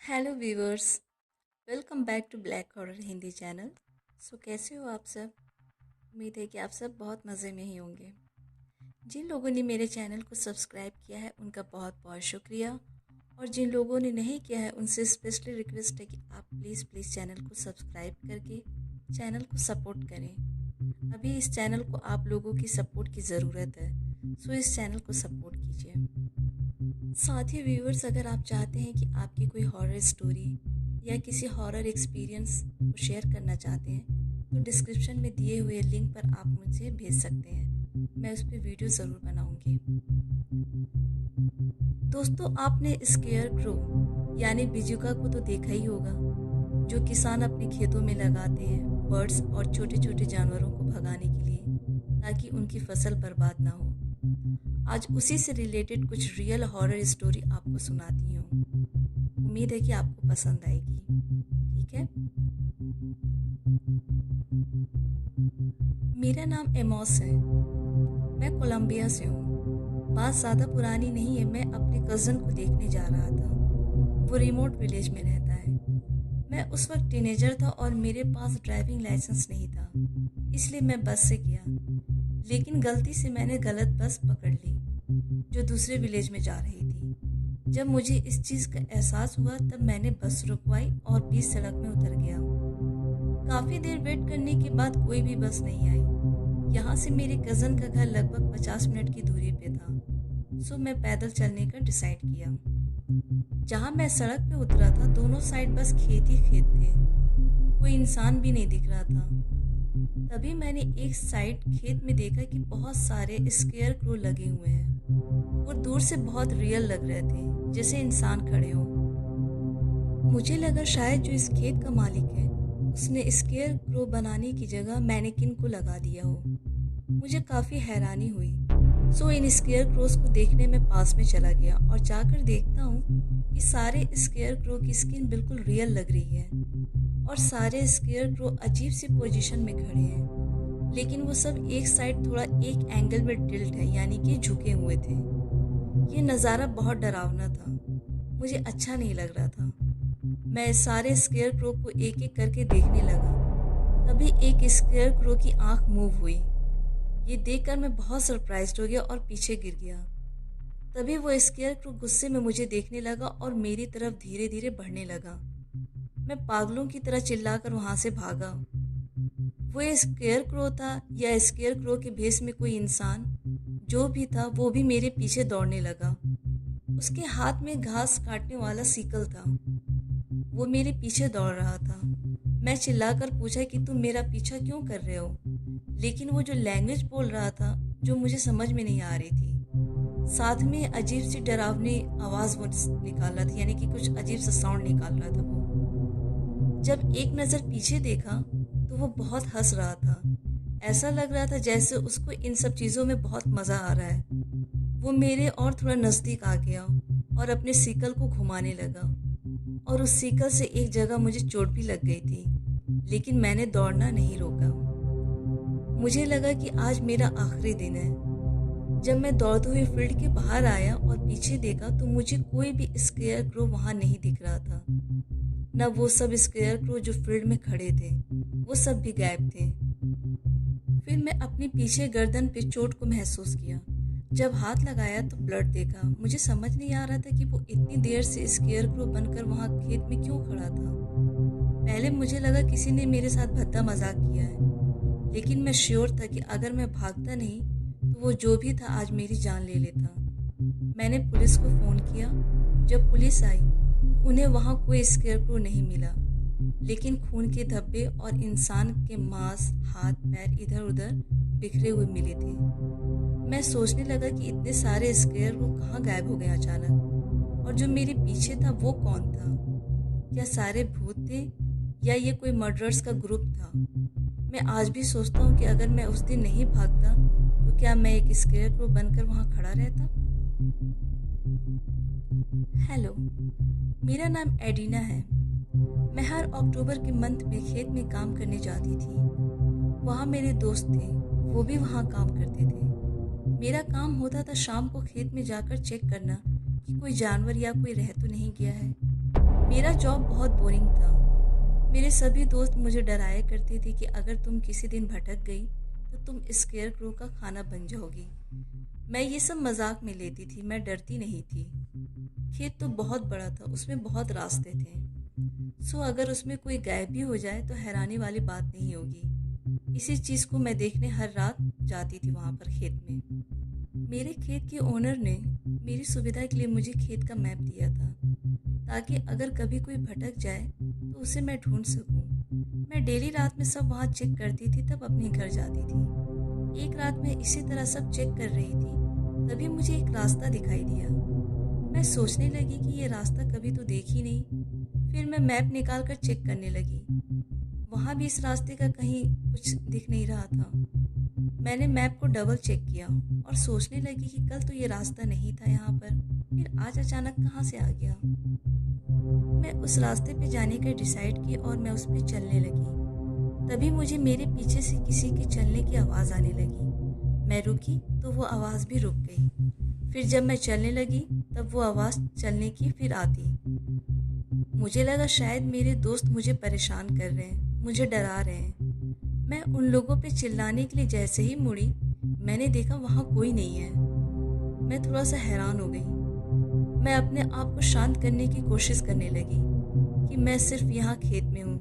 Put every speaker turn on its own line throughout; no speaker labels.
Hello viewers, welcome back to black horror Hindi channel. कैसे हो आप सब? उम्मीद है कि आप सब बहुत मज़े में ही होंगे। जिन लोगों ने मेरे चैनल को सब्सक्राइब किया है उनका बहुत बहुत शुक्रिया, और जिन लोगों ने नहीं किया है उनसे स्पेशली रिक्वेस्ट है कि आप प्लीज़ प्लीज़ चैनल को सब्सक्राइब करके चैनल को सपोर्ट करें। अभी इस चैनल को आप लोगों की सपोर्ट की ज़रूरत है, इस चैनल को सपोर्ट कीजिए। साथ ही व्यूअर्स, अगर आप चाहते हैं कि आपकी कोई हॉरर स्टोरी या किसी हॉरर एक्सपीरियंस को शेयर करना चाहते हैं तो डिस्क्रिप्शन में दिए हुए लिंक पर आप मुझे भेज सकते हैं। मैं उस पर वीडियो ज़रूर बनाऊंगी। दोस्तों, आपने स्केयर क्रो यानी बिजुका को तो देखा ही होगा, जो किसान अपने खेतों में लगाते हैं बर्ड्स और छोटे छोटे जानवरों को भगाने के लिए, ताकि उनकी फसल बर्बाद ना हो। आज उसी से रिलेटेड कुछ रियल हॉरर स्टोरी आपको सुनाती हूँ। उम्मीद है कि आपको पसंद आएगी। ठीक है। मेरा नाम एमोस है। मैं कोलंबिया से हूँ। बात ज़्यादा पुरानी नहीं है। मैं अपने कज़न को देखने जा रहा था। वो रिमोट विलेज में रहता है। मैं उस वक्त टीनेजर था और मेरे पास ड्राइविंग लाइसेंस नहीं था, इसलिए मैं बस से गया। लेकिन गलती से मैंने गलत बस पकड़ ली जो दूसरे विलेज में जा रही थी। जब मुझे इस चीज़ का एहसास हुआ तब मैंने बस रुकवाई और बीच सड़क में उतर गया। काफ़ी देर वेट करने के बाद कोई भी बस नहीं आई। यहाँ से मेरे कज़न का घर लगभग 50 मिनट की दूरी पे था। मैं पैदल चलने का डिसाइड किया। जहाँ मैं सड़क पे उतरा था दोनों साइड बस खेत ही खेत थे। कोई इंसान भी नहीं दिख रहा था। तभी मैंने एक साइड खेत में देखा कि बहुत सारे स्केयर क्रो लगे हुए हैं और दूर से बहुत रियल लग रहे थे, जैसे इंसान खड़े हो। मुझे लगा शायद जो इस खेत का मालिक है उसने स्केयर क्रो बनाने की जगह मैनेकिन को लगा दिया हो। मुझे काफ़ी हैरानी हुई। इन स्केयर क्रोस को देखने में पास में चला गया और जाकर देखता हूँ कि सारे स्केयर क्रो की स्किन बिल्कुल रियल लग रही है और सारे स्केयर क्रो अजीब सी पोजीशन में खड़े हैं, लेकिन वो सब एक साइड थोड़ा एक एंगल में टिल्ट है, यानी कि झुके हुए थे। ये नज़ारा बहुत डरावना था। मुझे अच्छा नहीं लग रहा था। मैं सारे स्केयर क्रो को एक एक करके देखने लगा। तभी एक स्केयर क्रो की आंख मूव हुई। ये देखकर मैं बहुत सरप्राइज्ड हो गया और पीछे गिर गया। तभी वो स्केयर क्रो गुस्से में मुझे देखने लगा और मेरी तरफ धीरे धीरे बढ़ने लगा। मैं पागलों की तरह चिल्लाकर वहां से भागा। वो स्केयर क्रो था या स्केयर क्रो के भेष में कोई इंसान, जो भी था वो भी मेरे पीछे दौड़ने लगा। उसके हाथ में घास काटने वाला सीकल था। वो मेरे पीछे दौड़ रहा था। मैं चिल्लाकर पूछा कि तुम मेरा पीछा क्यों कर रहे हो, लेकिन वो जो लैंग्वेज बोल रहा था जो मुझे समझ में नहीं आ रही थी। साथ में अजीब सी डरावनी आवाज़ वो निकाल रहा था, यानी कि कुछ अजीब सा साउंड निकाल रहा था वो। जब एक नज़र पीछे देखा तो वो बहुत हंस रहा था। ऐसा लग रहा था जैसे उसको इन सब चीज़ों में बहुत मज़ा आ रहा है। वो मेरे और थोड़ा नज़दीक आ गया और अपने सीकल को घुमाने लगा, और उस सीकल से एक जगह मुझे चोट भी लग गई थी, लेकिन मैंने दौड़ना नहीं रोका। मुझे लगा कि आज मेरा आखिरी दिन है। जब मैं दौड़ते हुए फील्ड के बाहर आया और पीछे देखा तो मुझे कोई भी स्केयर क्रो वहाँ नहीं दिख रहा था। न वो सब स्केयर क्रो जो फील्ड में खड़े थे, वो सब भी गायब थे। फिर मैं अपनी पीछे गर्दन पे चोट को महसूस किया। जब हाथ लगाया तो ब्लड देखा। मुझे समझ नहीं आ रहा था कि वो इतनी देर से स्केयर क्रो बनकर वहाँ खेत में क्यों खड़ा था। पहले मुझे लगा किसी ने मेरे साथ भद्दा मजाक किया है, लेकिन मैं श्योर था कि अगर मैं भागता नहीं तो वो जो भी था आज मेरी जान ले लेता। मैंने पुलिस को फ़ोन किया। जब पुलिस आई तो उन्हें वहाँ कोई स्केयर क्रो नहीं मिला, लेकिन खून के धब्बे और इंसान के मांस, हाथ पैर इधर उधर बिखरे हुए मिले थे। मैं सोचने लगा कि इतने सारे स्केयर क्रो कहाँ गायब हो गए अचानक, और जो मेरे पीछे था वो कौन था? क्या सारे भूत थे या ये कोई मर्डरर्स का ग्रुप था? मैं आज भी सोचता हूँ कि अगर मैं उस दिन नहीं भागता तो क्या मैं एक स्केयर क्रो बनकर वहाँ खड़ा रहता। हेलो, मेरा नाम एडिना है। मैं हर अक्टूबर के मंथ में खेत में काम करने जाती थी। वहाँ मेरे दोस्त थे, वो भी वहाँ काम करते थे। मेरा काम होता था शाम को खेत में जाकर चेक करना कि कोई जानवर या कोई रह तो नहीं गया है। मेरा जॉब बहुत बोरिंग था। मेरे सभी दोस्त मुझे डराया करते थे कि अगर तुम किसी दिन भटक गई तो तुम स्केयर क्रो का खाना बन जाओगी। मैं ये सब मजाक में लेती थी, मैं डरती नहीं थी। खेत तो बहुत बड़ा था, उसमें बहुत रास्ते थे। सो अगर उसमें कोई गायब भी हो जाए तो हैरानी वाली बात नहीं होगी। इसी चीज़ को मैं देखने हर रात जाती थी वहाँ पर खेत में। मेरे खेत के ओनर ने मेरी सुविधा के लिए मुझे खेत का मैप दिया था, ताकि अगर कभी कोई भटक जाए तो उसे मैं ढूंढ सकूं। मैं डेली रात में सब वहाँ चेक करती थी, तब अपने घर जाती थी। एक रात में इसी तरह सब चेक कर रही थी, तभी मुझे एक रास्ता दिखाई दिया। मैं सोचने लगी कि ये रास्ता कभी तो देखी नहीं। फिर मैं मैप निकाल कर चेक करने लगी। वहाँ भी इस रास्ते का कहीं कुछ दिख नहीं रहा था। मैंने मैप को डबल चेक किया और सोचने लगी कि कल तो ये रास्ता नहीं था यहाँ पर, फिर आज अचानक कहाँ से आ गया। मैं उस रास्ते पे जाने का डिसाइड की और मैं उस पर चलने लगी। तभी मुझे मेरे पीछे से किसी के चलने की आवाज़ आने लगी। मैं रुकी तो वो आवाज़ भी रुक गई। फिर जब मैं चलने लगी तब वो आवाज़ चलने की फिर आती। मुझे लगा शायद मेरे दोस्त मुझे परेशान कर रहे हैं, मुझे डरा रहे हैं। मैं उन लोगों पे चिल्लाने के लिए जैसे ही मुड़ी, मैंने देखा वहाँ कोई नहीं है। मैं थोड़ा सा हैरान हो गई। मैं अपने आप को शांत करने की कोशिश करने लगी कि मैं सिर्फ यहाँ खेत में हूँ,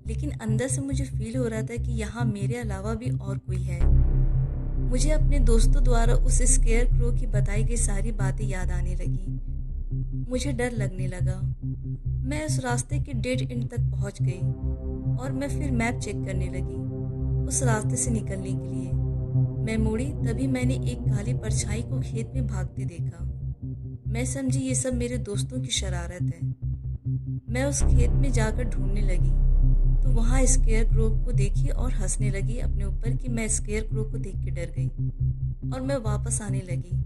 लेकिन अंदर से मुझे फील हो रहा था कि यहाँ मेरे अलावा भी और कोई है। मुझे अपने दोस्तों द्वारा उस स्केयर क्रो की बताई गई सारी बातें याद आने लगी। मुझे डर लगने लगा। मैं उस रास्ते के डेड एंड तक पहुँच गई और मैं फिर मैप चेक करने लगी उस रास्ते से निकलने के लिए। मैं मुड़ी तभी मैंने एक काली परछाई को खेत में भागते देखा। मैं समझी ये सब मेरे दोस्तों की शरारत है। मैं उस खेत में जाकर ढूंढने लगी तो वहाँ स्केयर क्रो को देखी और हंसने लगी अपने ऊपर कि मैं स्केयर क्रो को देख के डर गई और मैं वापस आने लगी।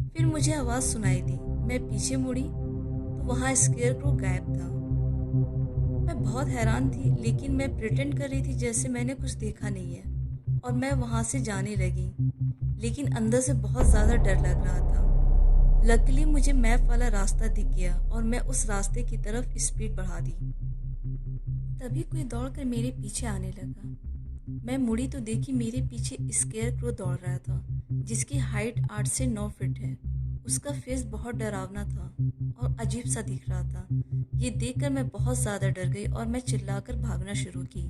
फिर मुझे आवाज़ सुनाई दी। मैं पीछे मुड़ी तो वहाँ स्केयर क्रो गायब था। मैं बहुत हैरान थी, लेकिन मैं प्रिटेंड कर रही थी जैसे मैंने कुछ देखा नहीं है और मैं वहाँ से जाने लगी, लेकिन अंदर से बहुत ज़्यादा डर लग रहा था। लकीली मुझे मैप वाला रास्ता दिख गया और मैं उस रास्ते की तरफ स्पीड बढ़ा दी। तभी कोई दौड़कर मेरे पीछे आने लगा। मैं मुड़ी तो देखी मेरे पीछे स्केयर क्रो दौड़ रहा था, जिसकी हाइट 8 से 9 फीट है। उसका फेस बहुत डरावना था और अजीब सा दिख रहा था। ये देखकर मैं बहुत ज़्यादा डर गई और मैं चिल्लाकर भागना शुरू की।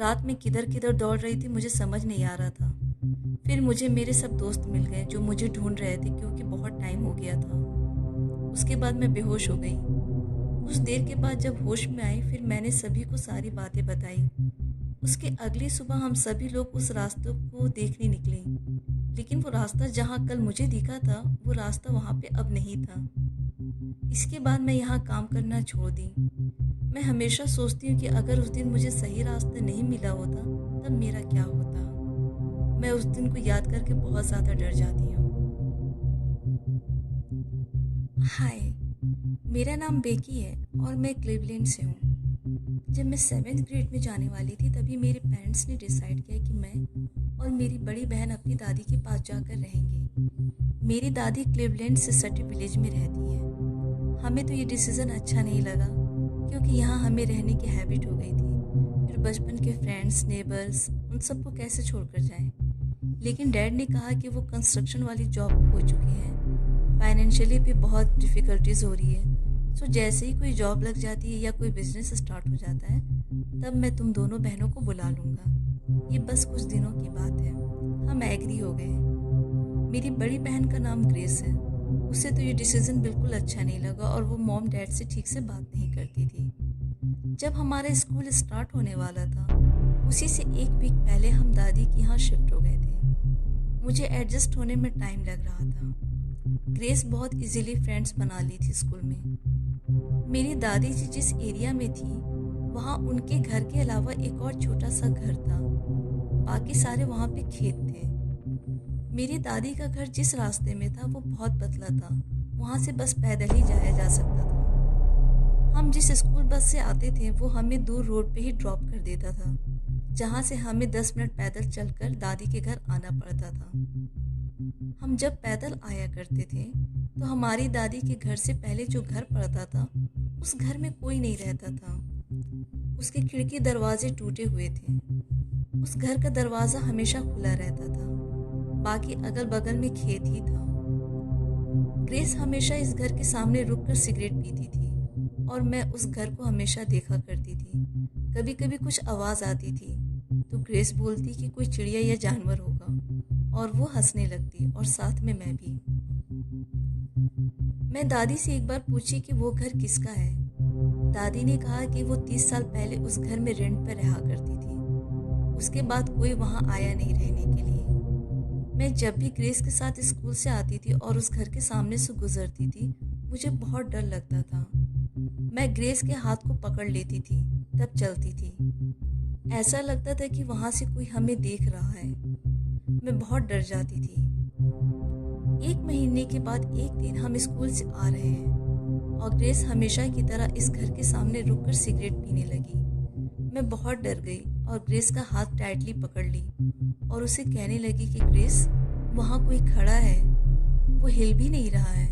रात में किधर किधर दौड़ रही थी मुझे समझ नहीं आ रहा था। फिर मुझे मेरे सब दोस्त मिल गए जो मुझे ढूंढ रहे थे, क्योंकि बहुत टाइम हो गया था। उसके बाद मैं बेहोश हो गई। कुछ देर के बाद जब होश में आई, फिर मैंने सभी को सारी बातें बताई। उसके अगली सुबह हम सभी लोग उस रास्ते को देखने निकले, लेकिन वो रास्ता जहाँ कल मुझे दिखा था वो रास्ता वहाँ पे अब नहीं था। इसके बाद मैं यहाँ काम करना छोड़ दी। मैं हमेशा सोचती हूँ कि अगर उस दिन मुझे सही रास्ता नहीं मिला होता तब मेरा क्या होता। मैं उस दिन को याद करके बहुत ज़्यादा डर जाती हूँ। हाय, मेरा नाम बेकी है और मैं क्लीवलैंड से हूँ। जब मैं 7th ग्रेड में जाने वाली थी तभी मेरे पेरेंट्स ने डिसाइड किया कि मैं और मेरी बड़ी बहन अपनी दादी के पास जाकर रहेंगे। मेरी दादी क्लीवलैंड से सटी विलेज में रहती है। हमें तो ये डिसीज़न अच्छा नहीं लगा, क्योंकि यहाँ हमें रहने की हैबिट हो गई थी। फिर बचपन के फ्रेंड्स, नेबर्स, उन सबको कैसे छोड़कर जाएं। लेकिन डैड ने कहा कि वो कंस्ट्रक्शन वाली जॉब खो चुके हैं, फाइनेंशियली भी बहुत डिफ़िकल्टीज हो रही है। सो जैसे ही कोई जॉब लग जाती है या कोई बिजनेस स्टार्ट हो जाता है तब मैं तुम दोनों बहनों को बुला लूँगा। ये बस कुछ दिनों की बात है। हम एग्री हो गए। मेरी बड़ी बहन का नाम ग्रेस है। उसे तो ये डिसीज़न बिल्कुल अच्छा नहीं लगा और वो मॉम डैड से ठीक से बात नहीं करती थी। जब हमारा स्कूल स्टार्ट होने वाला था, उसी से एक वीक पहले हम दादी के यहाँ शिफ्ट हो गए थे। मुझे एडजस्ट होने में टाइम लग रहा था। ग्रेस बहुत इजीली फ्रेंड्स बना ली थी स्कूल में। मेरी दादी जी जिस एरिया में थी वहाँ उनके घर के अलावा एक और छोटा सा घर था। बाकी सारे वहाँ पे खेत थे। मेरी दादी का घर जिस रास्ते में था वो बहुत पतला था, वहाँ से बस पैदल ही जाया जा सकता था। हम जिस स्कूल बस से आते थे वो हमें दूर रोड पे ही ड्रॉप कर देता था, जहाँ से हमें 10 मिनट पैदल चलकर दादी के घर आना पड़ता था। हम जब पैदल आया करते थे तो हमारी दादी के घर से पहले जो घर पड़ता था, उस घर में कोई नहीं रहता था। उसके खिड़की दरवाजे टूटे हुए थे। उस घर का दरवाज़ा हमेशा खुला रहता था। बाकी अगल बगल में खेत ही था। ग्रेस हमेशा इस घर के सामने रुककर सिगरेट पीती थी और मैं उस घर को हमेशा देखा करती थी। कभी कभी कुछ आवाज़ आती थी तो ग्रेस बोलती कि कोई चिड़िया या जानवर होगा और वो हंसने लगती और साथ में मैं भी। मैं दादी से एक बार पूछी कि वो घर किसका है। दादी ने कहा कि वो 30 साल पहले उस घर में रेंट पर रहा करती थी। उसके बाद कोई वहाँ आया नहीं रहने के लिए। मैं जब भी ग्रेस के साथ स्कूल से आती थी और उस घर के सामने से गुजरती थी, मुझे बहुत डर लगता था। मैं ग्रेस के हाथ को पकड़ लेती थी, तब चलती थी। ऐसा लगता था कि वहाँ से कोई हमें देख रहा है। मैं बहुत डर जाती थी। 1 महीने के बाद एक दिन हम स्कूल से आ रहे हैं और ग्रेस हमेशा की तरह इस घर के सामने रुककर सिगरेट पीने लगी। मैं बहुत डर गई और ग्रेस का हाथ टाइटली पकड़ ली और उसे कहने लगी कि ग्रेस, वहाँ कोई खड़ा है, वो हिल भी नहीं रहा है।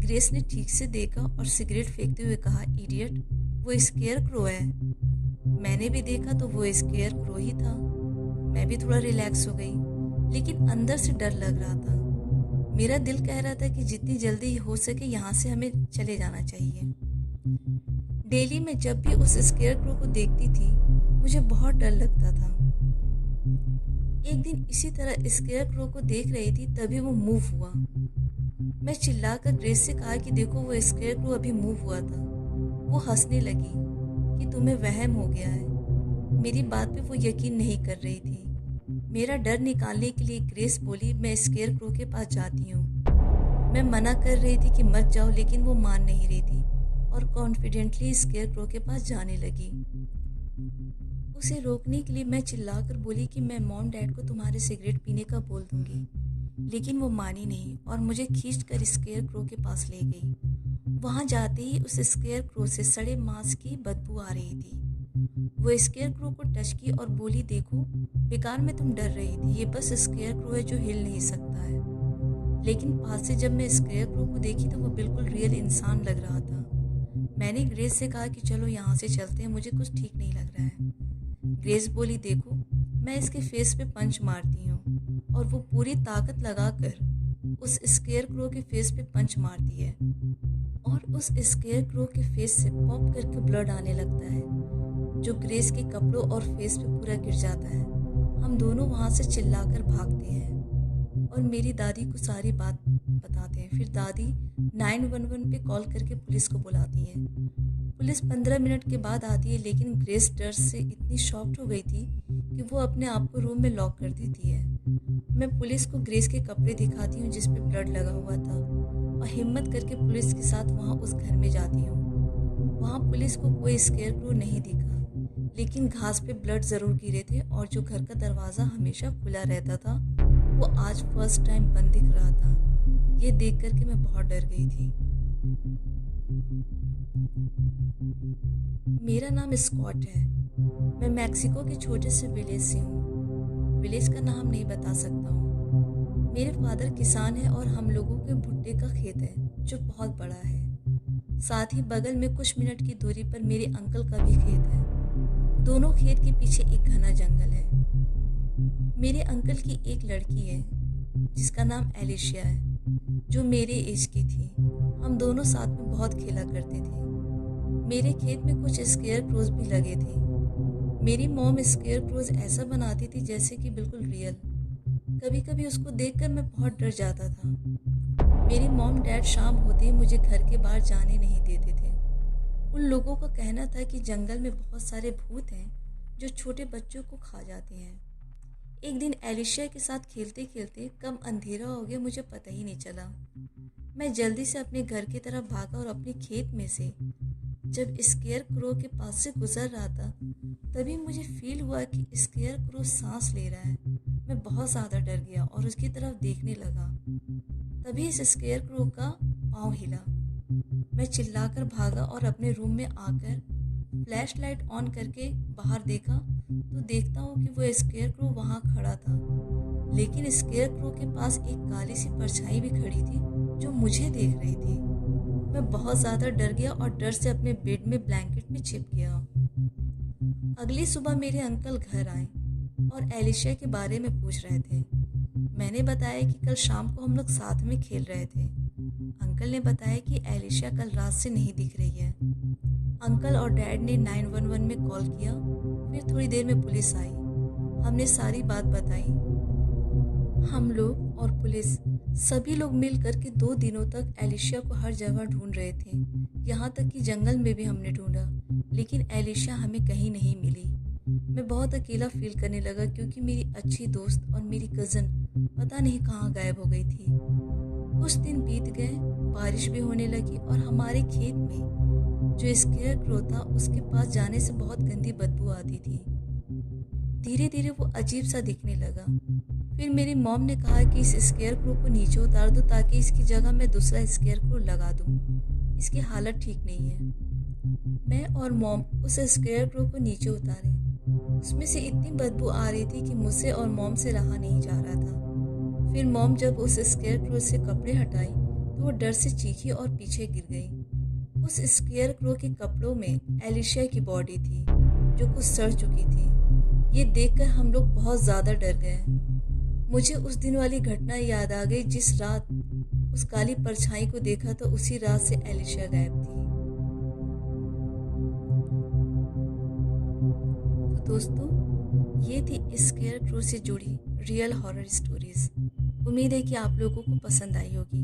ग्रेस ने ठीक से देखा और सिगरेट फेंकते हुए कहा, इडियट, वो स्केयर क्रो है। मैंने भी देखा तो वो स्केयर क्रो ही था। मैं भी थोड़ा रिलैक्स हो गई, लेकिन अंदर से डर लग रहा था। मेरा दिल कह रहा था कि जितनी जल्दी हो सके यहाँ से हमें चले जाना चाहिए। डेली मैं जब भी उस स्केयर क्रो को देखती थी, मुझे बहुत डर लगता था। एक दिन इसी तरह स्केयर क्रो को देख रही थी, तभी वो मूव हुआ। मैं चिल्लाकर ग्रेस से कहा कि देखो, वो स्केयर क्रो अभी मूव हुआ था। वो हंसने लगी कि तुम्हें वहम हो गया है। मेरी बात पे वो यकीन नहीं कर रही थी। मेरा डर निकालने के लिए ग्रेस बोली, मैं स्केयर क्रो के पास जाती हूँ। मैं मना कर रही थी कि मत जाओ, लेकिन वो मान नहीं रही थी और कॉन्फिडेंटली स्केयर क्रो के पास जाने लगी। उसे रोकने के लिए मैं चिल्लाकर बोली कि मैं मॉम डैड को तुम्हारे सिगरेट पीने का बोल दूंगी, लेकिन वो मानी नहीं और मुझे खींचकर स्केयर क्रो के पास ले गई। वहाँ जाते ही उस स्केयर क्रो से सड़े मांस की बदबू आ रही थी। वो स्केयर क्रो को टच की और बोली, देखो, बेकार में तुम डर रही थी, ये बस स्केयर क्रो है जो हिल नहीं सकता है। लेकिन पास से जब मैं स्केयर क्रो को देखी तो वो बिल्कुल रियल इंसान लग रहा था। मैंने ग्रेस से कहा कि चलो यहाँ से चलते हैं, मुझे कुछ ठीक नहीं लग रहा है। ग्रेस बोली, देखो, मैं इसके फेस पे पंच मारती हूँ, और वो पूरी ताकत लगाकर उस स्केयर क्रो के फेस पे पंच मारती है और उस स्केयर क्रो के फेस से पॉप करके ब्लड आने लगता है, जो ग्रेस के कपड़ों और फेस पे पूरा गिर जाता है। हम दोनों वहाँ से चिल्लाकर भागते हैं और मेरी दादी को सारी बात बताते हैं। फिर दादी 911 पे कॉल करके पुलिस को बुलाती है। पुलिस 15 मिनट के बाद आती है, लेकिन ग्रेस डर से इतनी शॉक्ड हो गई थी कि वो अपने आप को रूम में लॉक कर देती है। मैं पुलिस को ग्रेस के कपड़े दिखाती हूँ जिस पे ब्लड लगा हुआ था और हिम्मत करके पुलिस के साथ वहाँ उस घर में जाती हूँ। वहाँ पुलिस को कोई स्केयर क्रो नहीं दिखा, लेकिन घास पे ब्लड ज़रूर गिरे थे और जो घर का दरवाज़ा हमेशा खुला रहता था, वो आज फर्स्ट टाइम बंद दिख रहा था। ये देख कर के मैं बहुत डर गई थी। मेरा नाम स्कॉट है। मैं मैक्सिको के छोटे से विलेज से हूँ। विलेज का नाम नहीं बता सकता हूँ। मेरे फादर किसान है और हम लोगों के भुट्टे का खेत है जो बहुत बड़ा है। साथ ही बगल में कुछ मिनट की दूरी पर मेरे अंकल का भी खेत है। दोनों खेत के पीछे एक घना जंगल है। मेरे अंकल की एक लड़की है जिसका नाम एलिशिया है, जो मेरे एज की थी। हम दोनों साथ में बहुत खेला करते थे। मेरे खेत में कुछ स्केयर क्रोज भी लगे थे। मेरी मॉम स्केयर क्रोज ऐसा बनाती थी जैसे कि बिल्कुल रियल। कभी कभी उसको देखकर मैं बहुत डर जाता था। मेरी मॉम डैड शाम होते ही मुझे घर के बाहर जाने नहीं देते थे। उन लोगों का कहना था कि जंगल में बहुत सारे भूत हैं जो छोटे बच्चों को खा जाते हैं। एक दिन एलिशिया के साथ खेलते खेलते कब अंधेरा हो गया मुझे पता ही नहीं चला। मैं जल्दी से अपने घर की तरफ भागा और अपने खेत में से जब स्केयर क्रो के पास से गुजर रहा था, तभी मुझे फील हुआ कि स्केयर क्रो सांस ले रहा है। मैं बहुत ज़्यादा डर गया और उसकी तरफ देखने लगा। तभी इस स्केयर क्रो का पाँव हिला। मैं चिल्लाकर भागा और अपने रूम में आकर फ्लैश लाइट ऑन करके बाहर देखा तो देखता हूँ कि वो स्केयर क्रो वहाँ खड़ा था, लेकिन स्केयर क्रो के पास एक काली सी परछाई भी खड़ी थी जो मुझे देख रही थी। मैं बहुत ज़्यादा डर गया और डर से अपने बेड में ब्लैंकेट में छिप गया। अगली सुबह मेरे अंकल घर आए और एलिशिया के बारे में पूछ रहे थे। मैंने बताया कि कल शाम को हम लोग साथ में खेल रहे थे। अंकल ने बताया कि एलिशिया कल रात से नहीं दिख रही है। अंकल और डैड ने 911 में कॉल किया। फिर थोड़ी देर में पुलिस आई। हमने सारी बात बताई। हम लोग और पुलिस सभी लोग मिलकर के 2 दिनों तक एलिशिया को हर जगह ढूंढ रहे थे। यहाँ तक कि जंगल में भी हमने ढूंढा, लेकिन एलिशिया हमें कहीं नहीं मिली। मैं बहुत अकेला फील करने लगा क्योंकि मेरी अच्छी दोस्त और मेरी कज़न पता नहीं कहाँ गायब हो गई थी। कुछ दिन बीत गए, बारिश भी होने लगी और हमारे खेत में जो स्केयर क्रो था उसके पास जाने से बहुत गंदी बदबू आती थी। धीरे धीरे वो अजीब सा दिखने लगा। फिर मेरी मॉम ने कहा कि इस स्केयर क्रो को नीचे उतार दो ताकि इसकी जगह मैं दूसरा स्केयर क्रो लगा दूँ। इसकी हालत ठीक नहीं है। मैं और मॉम उस स्केयर क्रो को नीचे उतारे। उसमें से इतनी बदबू आ रही थी कि मुझसे और मॉम से रहा नहीं जा रहा था। फिर मॉम जब उस स्केयर क्रो से कपड़े हटाई तो वो डर से चीखी और पीछे गिर गई। उस स्केयर क्रो के कपड़ों में एलिशिया की बॉडी थी जो कुछ सड़ चुकी थी। ये देखकर हम लोग बहुत ज़्यादा डर गए। मुझे उस दिन वाली घटना याद आ गई जिस रात उस काली परछाई को देखा तो उसी रात से एलिशिया गायब थी। तो दोस्तों, ये थी स्केयर क्रो से जुड़ी रियल हॉरर स्टोरीज। उम्मीद है कि आप लोगों को पसंद आई होगी।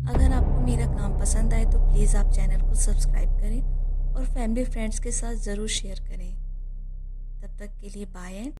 अगर आपको मेरा काम पसंद आए तो प्लीज़ आप चैनल को सब्सक्राइब करें और फैमिली फ्रेंड्स के साथ ज़रूर शेयर करें। तब तक के लिए बाय।